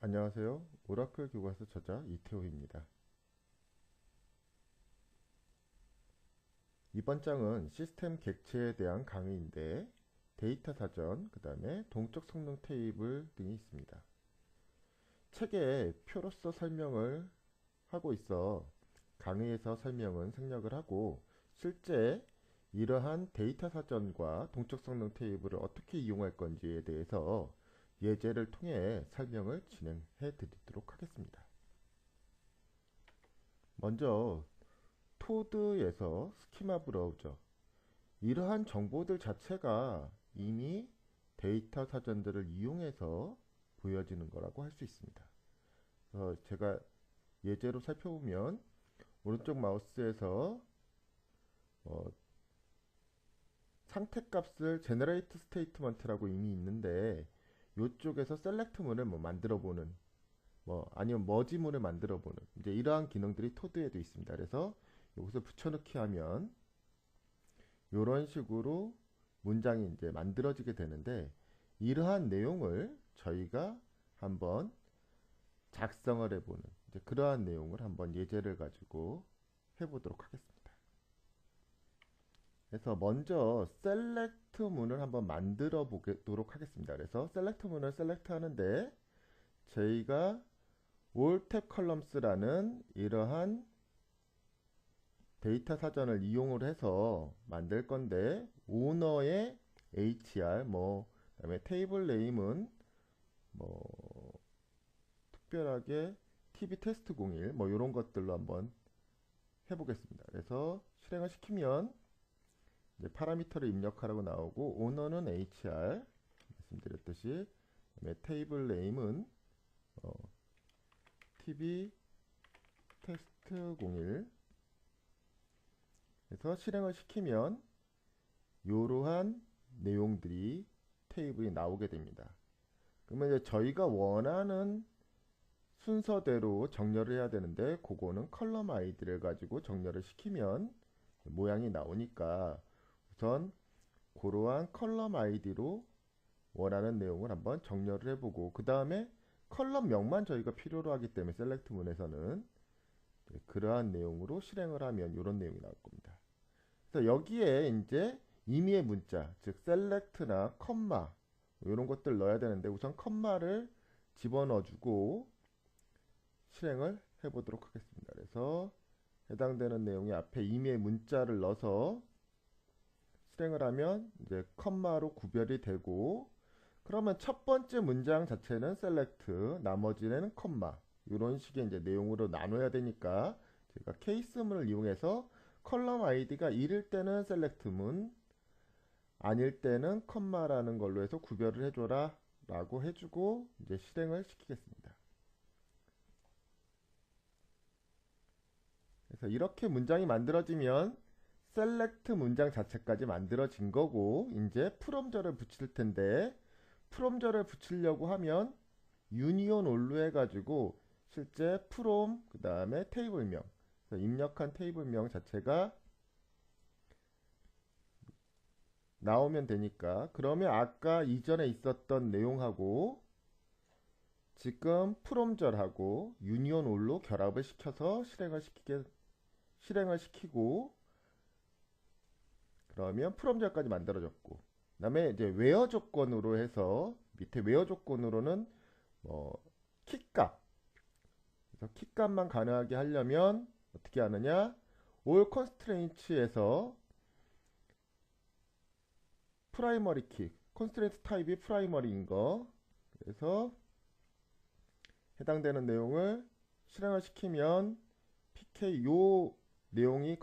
안녕하세요. 오라클 교과서 저자 이태호입니다. 이번 장은 시스템 객체에 대한 강의인데 데이터 사전, 그 다음에 동적 성능 테이블 등이 있습니다. 책에 표로서 설명을 하고 있어 강의에서 설명은 생략을 하고 실제 이러한 데이터 사전과 동적 성능 테이블을 어떻게 이용할 건지에 대해서 예제를 통해 설명을 진행해 드리도록 하겠습니다. 먼저 토드에서 스키마 브라우저 이러한 정보들 자체가 이미 데이터 사전들을 이용해서 보여지는 거라고 할 수 있습니다. 제가 예제로 살펴보면 오른쪽 마우스에서 어, 상태값을 generate statement라고 이미 있는데 이쪽에서 select 문을 만들어 보는 아니면 머지 문을 만들어 보는 이제 이러한 기능들이 토드에도 있습니다. 그래서 여기서 붙여넣기 하면 이런 식으로 문장이 이제 만들어지게 되는데 이러한 내용을 저희가 한번 작성을 해보는 이제 그러한 내용을 한번 예제를 가지고 해보도록 하겠습니다. 그래서 먼저 select 문을 한번 만들어 보도록 하겠습니다. 그래서 select 문을 select 하는데 저희가 all tab columns라는 이러한 데이터 사전을 이용을 해서 만들 건데 오너의 HR 그다음에 테이블 네임은 특별하게 TV 테스트 01 이런 것들로 한번 해보겠습니다. 그래서 실행을 시키면 이제 파라미터를 입력하라고 나오고 오너는 HR 말씀드렸듯이 그다음에 테이블 네임은 TV 테스트 01 그래서 실행을 시키면 이러한 내용들이 테이블이 나오게 됩니다. 그러면 이제 저희가 원하는 순서대로 정렬을 해야 되는데 그거는 컬럼 아이디를 가지고 정렬을 시키면 모양이 나오니까 우선 그러한 컬럼 아이디로 원하는 내용을 한번 정렬을 해보고 그 다음에 컬럼명만 저희가 필요로 하기 때문에 셀렉트 문에서는 그러한 내용으로 실행을 하면 이런 내용이 나올 겁니다. 그래서 여기에 이제 임의의 문자, 즉 select나 컴마 이런 것들 넣어야 되는데 우선 컴마를 집어넣어주고 실행을 해보도록 하겠습니다. 그래서 해당되는 내용이 앞에 임의의 문자를 넣어서 실행을 하면 이제 컴마로 구별이 되고 그러면 첫 번째 문장 자체는 select, 나머지는 컴마 이런 식의 이제 내용으로 나눠야 되니까 제가 케이스문을 이용해서 컬럼 아이디가 1일 때는 select 문, 아닐 때는 컴마라는 걸로 해서 구별을 해줘라 라고 해주고 이제 실행을 시키겠습니다. 그래서 이렇게 문장이 만들어지면 select 문장 자체까지 만들어진 거고 이제 from절을 붙일 텐데 from절을 붙이려고 하면 유니온 올로 해가지고 실제 from 그 다음에 테이블명 입력한 테이블명 자체가 나오면 되니까 그러면 아까 이전에 있었던 내용하고 지금 from절하고 유니온 올로 결합을 시켜서 실행을 시키고 그러면 from절까지 만들어졌고 그 다음에 이제 where 조건으로 해서 밑에 where 조건으로는 키값 그래서 키값만 가능하게 하려면 어떻게 하느냐 all constraints에서 프라이머리 키 컨스트레인트 타입이 프라이머리인 거 그래서 해당되는 내용을 실행을 시키면 pk 요 내용이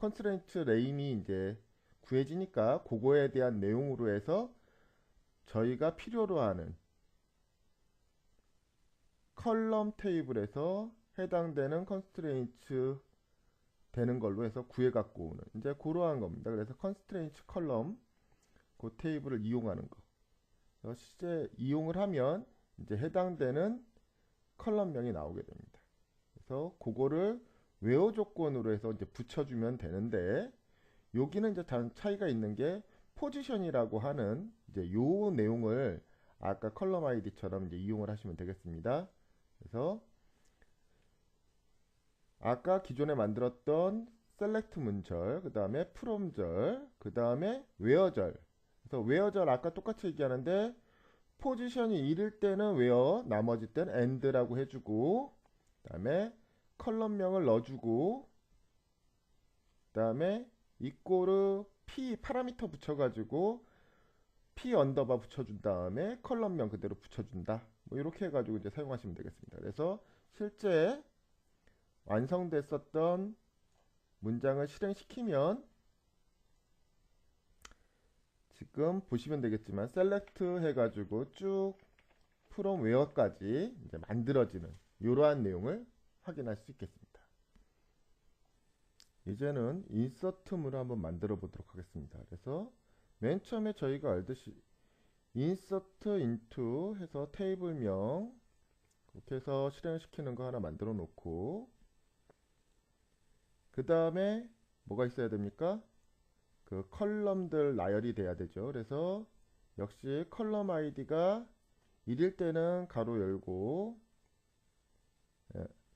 컨스트레인트 네임이 이제 구해지니까 그거에 대한 내용으로 해서 저희가 필요로 하는 컬럼 테이블에서 해당되는 컨스트레인트 되는 걸로 해서 구해 갖고 오는 이제 그러한 겁니다. 그래서 컨스트레인트 컬럼 그 테이블을 이용하는 거. 그래서 실제 이용을 하면 이제 해당되는 컬럼명이 나오게 됩니다. 그래서 그거를 웨어 조건으로 해서 이제 붙여주면 되는데 여기는 이제 차이가 있는 게 포지션이라고 하는 이제 요 내용을 아까 컬럼 아이디처럼 이제 이용을 하시면 되겠습니다. 그래서 아까 기존에 만들었던 셀렉트 문절, 그 다음에 프롬절, 그 다음에 웨어절. 그래서 웨어절 아까 똑같이 얘기하는데 포지션이 1일 때는 웨어, 나머지 때는 end라고 해주고, 그 다음에 컬럼명을 넣어주고, 그 다음에 이꼬르 p 파라미터 붙여가지고 p 언더바 붙여준 다음에 컬럼명 그대로 붙여준다. 뭐 이렇게 해가지고 이제 사용하시면 되겠습니다. 그래서 실제 완성됐었던 문장을 실행시키면 지금 보시면 되겠지만 셀렉트 해가지고 쭉 from where까지 이제 만들어지는 이러한 내용을 확인할 수 있겠습니다. 이제는 인서트문을 한번 만들어 보도록 하겠습니다. 그래서 맨 처음에 저희가 알듯이 insert into 해서 테이블명 그렇게 해서 실행시키는 거 하나 만들어 놓고, 그 다음에 뭐가 있어야 됩니까? 그 컬럼들 나열이 돼야 되죠. 그래서 역시 컬럼 아이디가 1일 때는 가로 열고,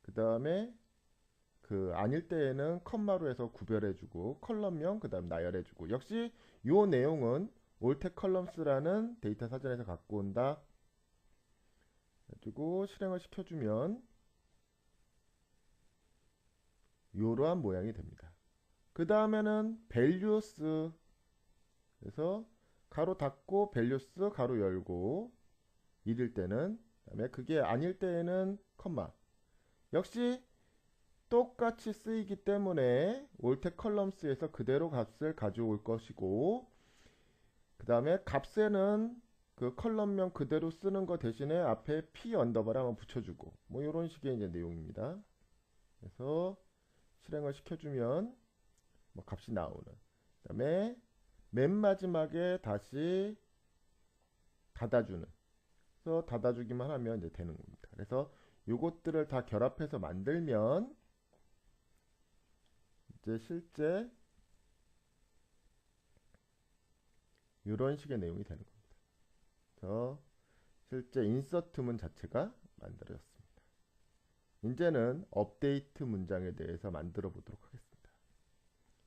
그 다음에 그 아닐 때에는 컴마로 해서 구별해주고, 컬럼명 그 다음 나열해주고, 역시 요 내용은 올텍 컬럼스라는 데이터 사전에서 갖고 온다. 그리고 실행을 시켜주면 이러한 모양이 됩니다. 그 다음에는 values, 그래서 가로 닫고 values 가로 열고 1일 때는, 그 다음에 그게 아닐 때에는 컴마. 역시 똑같이 쓰이기 때문에 올텍 컬럼스에서 그대로 값을 가져올 것이고, 그 다음에 값에는 그 컬럼명 그대로 쓰는 거 대신에 앞에 p 언더바를 한번 붙여주고, 뭐 이런 식의 이제 내용입니다. 그래서 실행을 시켜주면 뭐 값이 나오는. 그 다음에 맨 마지막에 다시 닫아주는. 그래서 닫아주기만 하면 이제 되는 겁니다. 그래서 요것들을 다 결합해서 만들면 이제 실제 이런 식의 내용이 되는 겁니다. 그래서 실제 인서트문 자체가 만들어졌습니다. 이제는 업데이트 문장에 대해서 만들어 보도록 하겠습니다.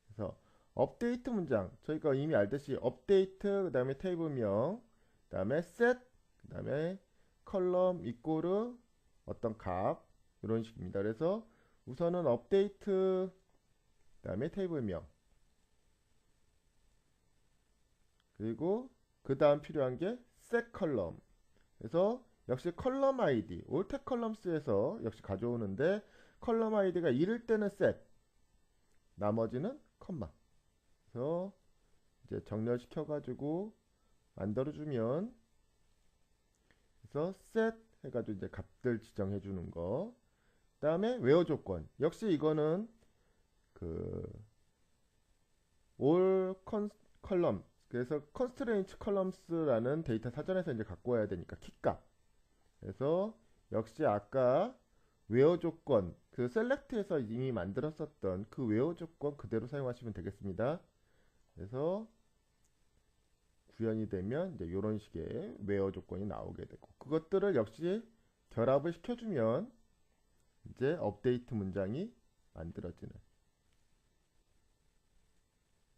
그래서 업데이트 문장, 저희가 이미 알듯이 업데이트, 그 다음에 테이블명, 그 다음에 set, 그 다음에 컬럼 이꼬르 어떤 값, 이런 식입니다. 그래서 우선은 업데이트, 그 다음에 테이블명, 그리고 그 다음 필요한 게 set 컬럼. 그래서 역시 컬럼 아이디, 올텍 컬럼스에서 역시 가져오는데 컬럼 아이디가 1일 때는 set, 나머지는 컴마. 그래서 이제 정렬시켜 가지고 만들어주면, 그래서 set 해가지고 이제 값들 지정해 주는 거. 그 다음에 웨어 조건, 역시 이거는 그 all column, 그래서 constraint columns라는 데이터 사전에서 이제 갖고 와야 되니까 키값. 그래서 역시 아까 웨어 조건, 그 select에서 이미 만들었었던 그 웨어 조건 그대로 사용하시면 되겠습니다. 그래서 구현이 되면 이제 이런 식의 웨어 조건이 나오게 되고, 그것들을 역시 결합을 시켜주면 이제 업데이트 문장이 만들어지는.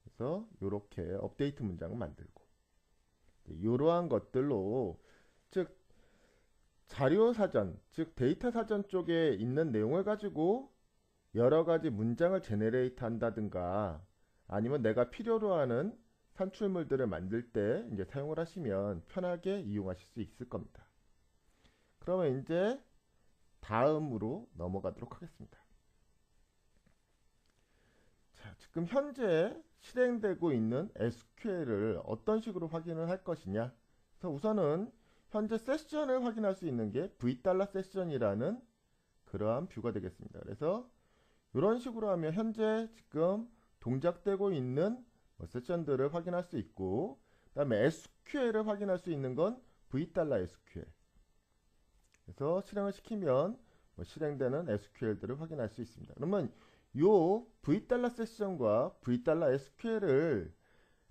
그래서 이렇게 업데이트 문장을 만들고, 이러한 것들로 즉 자료 사전, 즉 데이터 사전 쪽에 있는 내용을 가지고 여러 가지 문장을 제네레이트 한다든가, 아니면 내가 필요로 하는 산출물들을 만들 때 이제 사용을 하시면 편하게 이용하실 수 있을 겁니다. 그러면 이제 다음으로 넘어가도록 하겠습니다. 자, 지금 현재 실행되고 있는 SQL을 어떤 식으로 확인을 할 것이냐. 그래서 우선은 현재 세션을 확인할 수 있는 게 v-세션이라는 그러한 뷰가 되겠습니다. 그래서 이런 식으로 하면 현재 지금 동작되고 있는 세션들을 확인할 수 있고, 그 다음에 SQL을 확인할 수 있는 건 v-SQL. 그래서 실행을 시키면 실행되는 SQL들을 확인할 수 있습니다. 그러면 요 v-세션과 v-SQL을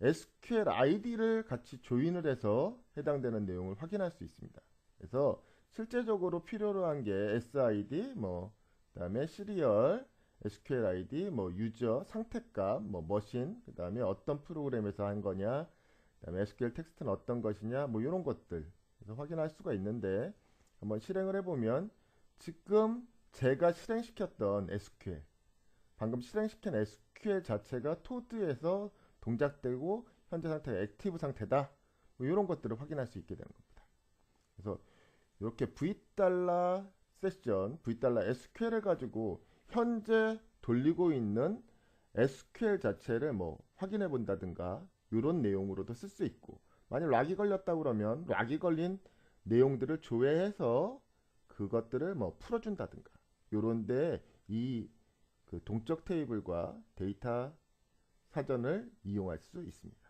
SQL ID를 같이 조인을 해서 해당되는 내용을 확인할 수 있습니다. 그래서 실제적으로 필요로 한 게 SID, 그다음에 시리얼, SQL ID, 유저, 상태값, 머신, 그다음에 어떤 프로그램에서 한 거냐, 그다음에 SQL 텍스트는 어떤 것이냐, 이런 것들 그래서 확인할 수가 있는데 한번 실행을 해보면 지금 제가 실행시켰던 SQL, 방금 실행시킨 SQL 자체가 토드에서 동작되고 현재 상태가 액티브 상태다. 이런 것들을 확인할 수 있게 되는 겁니다. 그래서 이렇게 V 달러 세션, V 달러 SQL을 가지고 현재 돌리고 있는 SQL 자체를 확인해 본다든가 이런 내용으로도 쓸 수 있고, 만약 락이 걸렸다 그러면 락이 걸린 내용들을 조회해서 그것들을 풀어준다든가 요런데 이 그 동적 테이블과 데이터 사전을 이용할 수 있습니다.